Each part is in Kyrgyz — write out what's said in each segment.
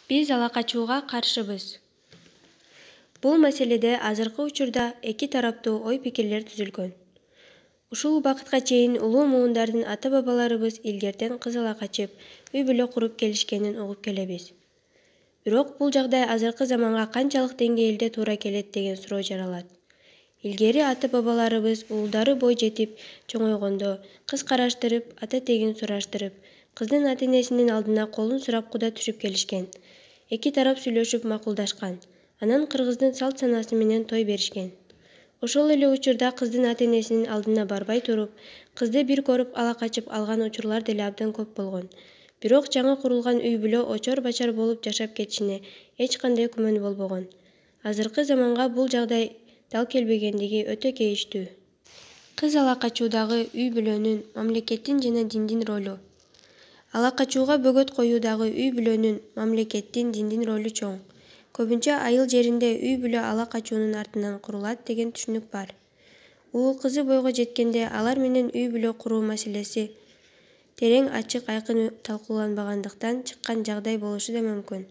Биз ала качууга каршыбыз. Бул маселеде азыркы учурда эки тараптуу ой-пикирлер түзүлгөн. Ушул убакытка чейин улуу муундардын ата-бабаларыбыз илгертен кыз ала качып, үй-бүлө куруп келишкенин угуп келебиз. Бирок бул жагдай азыркы заманга канчалык деңгээлде туура келет деген суроо жаралат. Илгери ата-бабаларыбыз уулдары бой жетип, чоңойгондо кыз караштырып, ата тегин сураштырып, кыздын ата-энесинин алдына колун сурап куда түшүп келишкен. Эки тарап сүйлөшүп макулдашкан. Анан кыргыздын салт-санасы менен той беришкен. Ошол эле учурда кыздын ата-энесинин алдына барбай туруп, кызды бир көрүп ала качып алган учурлар деле абдан көп болгон. Бирок жаңы курулган үй-бүлө очор-бачар болуп жашап кетишине эч кандай күмөн болбогон. Азыркы заманга бул жагдай дал келбегендиги өтө кейиштүү. Кыз ала качуудагы үй-бүлөнүн, мамлекеттин жана диндин ролу. Ала качууга бөгөт коюудагы үй-бүлөнүн, мамлекеттин, диндин ролу чоң. Көбүнчө айыл жеринде үй-бүлө ала качуунун артынан курулат деген түшүнүк бар. Уул-кызы бойго жеткенде алар менен үй-бүлө куруу маселеси терең, ачык, айкын талкууланбагандыктан чыккан жагдай болушу да мүмкүн.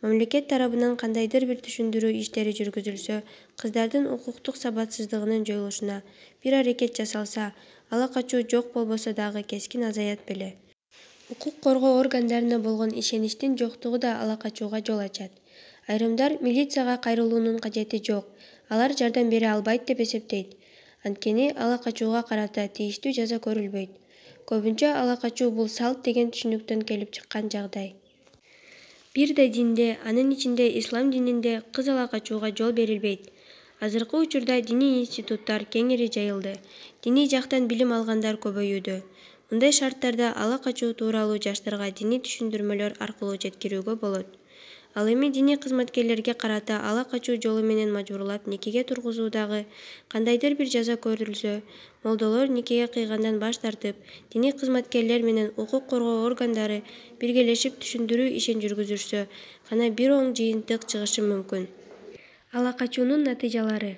Мамлекет тарабынан кандайдыр бир түшүндүрүү иштери жүргүзүлсө, кыздардын укуктук сабатсыздыгынын жоюлушуна бир аракет жасалса, ала качуу жок болбосо дагы кескин азаят беле. Укук коргоо органдарына болгон ишеништин жоктугу да ала качууга жол ачат. Айрымдар милицияга кайрылуунун кажети жок, алар жардам бере албайт деп эсептейт. Анткени ала качууга карата тийиштүү жаза көрүлбөйт. Көбүнчө ала качуу бул салт деген түшүнүктөн келип чыккан жагдай. Бир да динде, анын ичинде ислам дининде кыз ала качууга жол берилбейт. Азыркы учурда диний институттар кеңири жайылды. Диний жактан билим алгандар көбөйүүдө. Мындай шарттарда ала качуу тууралуу жаштарга диний түшүндүрмөлөр аркылуу жеткирүүгө болот. Ал эми диний кызматкерлерге карата ала качуу жолу менен мажбурлап никеге тургузуудагы кандайдыр бир жаза көрүлсө, молдолор никеге кыйгандан баш тартып, диний кызматкерлер менен укук коргоо органдары биргелешип түшүндүрүү ишин жүргүзүшсө, гана бир оң жыйынтык чыгышы мүмкүн. Ала качуунун натыйжалары.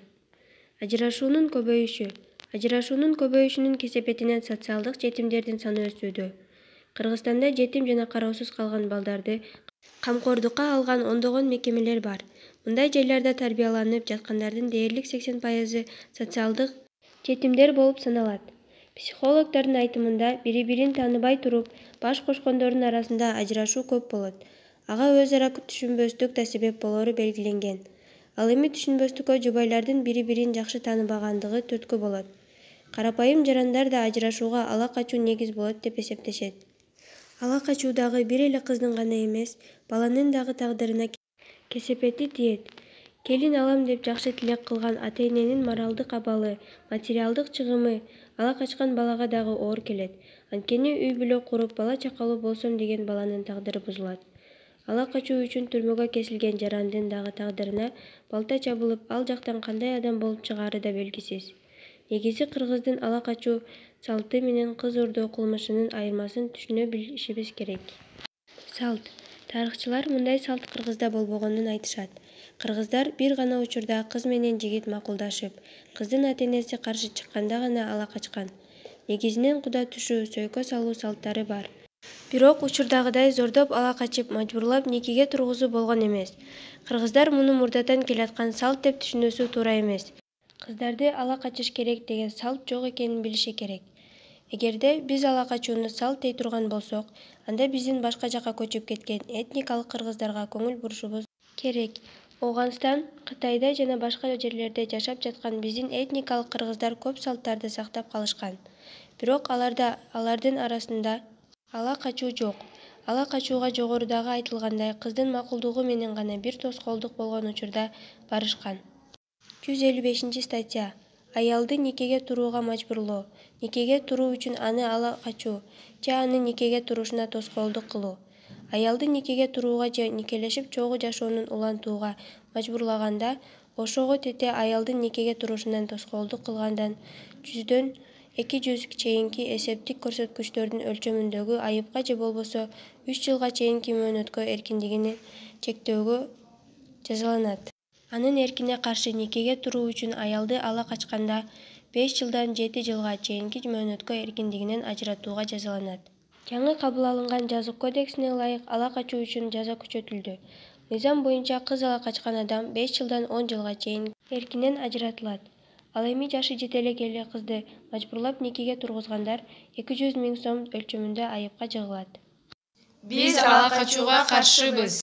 Ажырашуунун көбөйүшү. Ажырашуунун көбөйүшүнүн кесепетинен социалдык жетимдердин саны өсүүдө. Кыргызстанда жетим жана кароосуз калган балдарды камкордукка алган ондогон мекемелер бар. Мындай жайларда тарбияланып жаткандардын дээрлик 80% социалдык жетимдер болуп саналат. Психологдордун айтымында, бири-бирин тааныбай туруп, баш кошкондордун арасында ажырашуу көп болот. Ага өз ара түшүнбөстүк да себеп болору белгиленген. Ал эми түшүнбөстүккө жубайлардын бири-бирин жакшы тааныбагандыгы түрткү болот. Карапайым жарандар да ажырашууга ала качуу негиз болот деп эсептешет. Ала качуудагы бир эле кыздын гана эмес, баланын дагы тагдырына кесепети тиет. Келин алам деп жакшы тилек кылган ата-эненин моралдык абалы, материалдык чыгымы ала качкан балага дагы оор келет. Анткени үй-бүлө куруп, бала чакалуу болсом деген баланын тагдыры бузулат. Ала качуу үчүн түрмөгө кесилген жарандын дагы тагдырына балта чабылып, ал жактан кандай адам болуп чыгаары да белгисиз. Негизи кыргыздын ала качуу салты менен кыз урдоо кылмышынын айырмасын түшүнө билишибиз керек. Салт. Тарыхчылар мындай салт кыргызда болбогонун айтышат. Кыргыздар бир гана учурда кыз менен жигит макулдашып, кыздын ата-энеси каршы чыкканда гана ала качкан. Негизинен куда түшүү, сөйкө салуу салттары бар. Бирок учурдагыдай зордоп ала качып, мажбурлап никеге тургузуу болгон эмес. Кыргыздар муну мурдатан келаткан салт деп түшүнүүсү туура эмес. Кыздарды ала качыш керек деген салт жок экенин билиши керек. Эгерде биз ала качууну салт дей турган болсок, анда биздин башка жакка көчүп кеткен этникалык кыргыздарга көңүл бурушубуз керек. Ооганстан, Кытайда жана башка жерлерде жашап жаткан биздин этникалык кыргыздар көп салттарды сактап калышкан. Бирок алардын арасында ала качуу жок. Ала качууга жогорудагы айтылгандай кыздын макулдугу менен гана бир тоскоолдук болгон учурда барышкан. 155-статья. Аялды никеге турууга мажбурлоо. Никеге туруу үчүн аны ала качуу же анын никеге турушуна тоскоолдук кылуу. Аялды никеге турууга же никелешип чогуу жашоонун улантууга мажбурлаганда, ошого тете аялдын никеге турушунан тоскоолдук кылгандан 100дөн 200 чейинки эсептик көрсөткүчтөрдүн өлчөмүндөгү айыпка же болбосо 3 жылга чейинки мөөнөткө эркиндигин чектөөгө жазаланат. Анын эркине каршы никеге туруу үчүн аялды ала качканда 5 жылдан 7 жылга чейинки мөөнөткө эркиндигинен ажыратууга жазаланат. Жаңы кабыл алынган жазык кодексине ылайык ала качуу үчүн жаза күчөтүлдү. Мыйзам боюнча кыз ала качкан адам 5 жылдан 10 жылга чейин эркинен ажыратылат. Ал эми жашы жете эле кызды мажбурлап никеге тургузгандар 200 000 сом өлчөмүндө айыпка жыгылат. Биз ала качууга каршыбыз.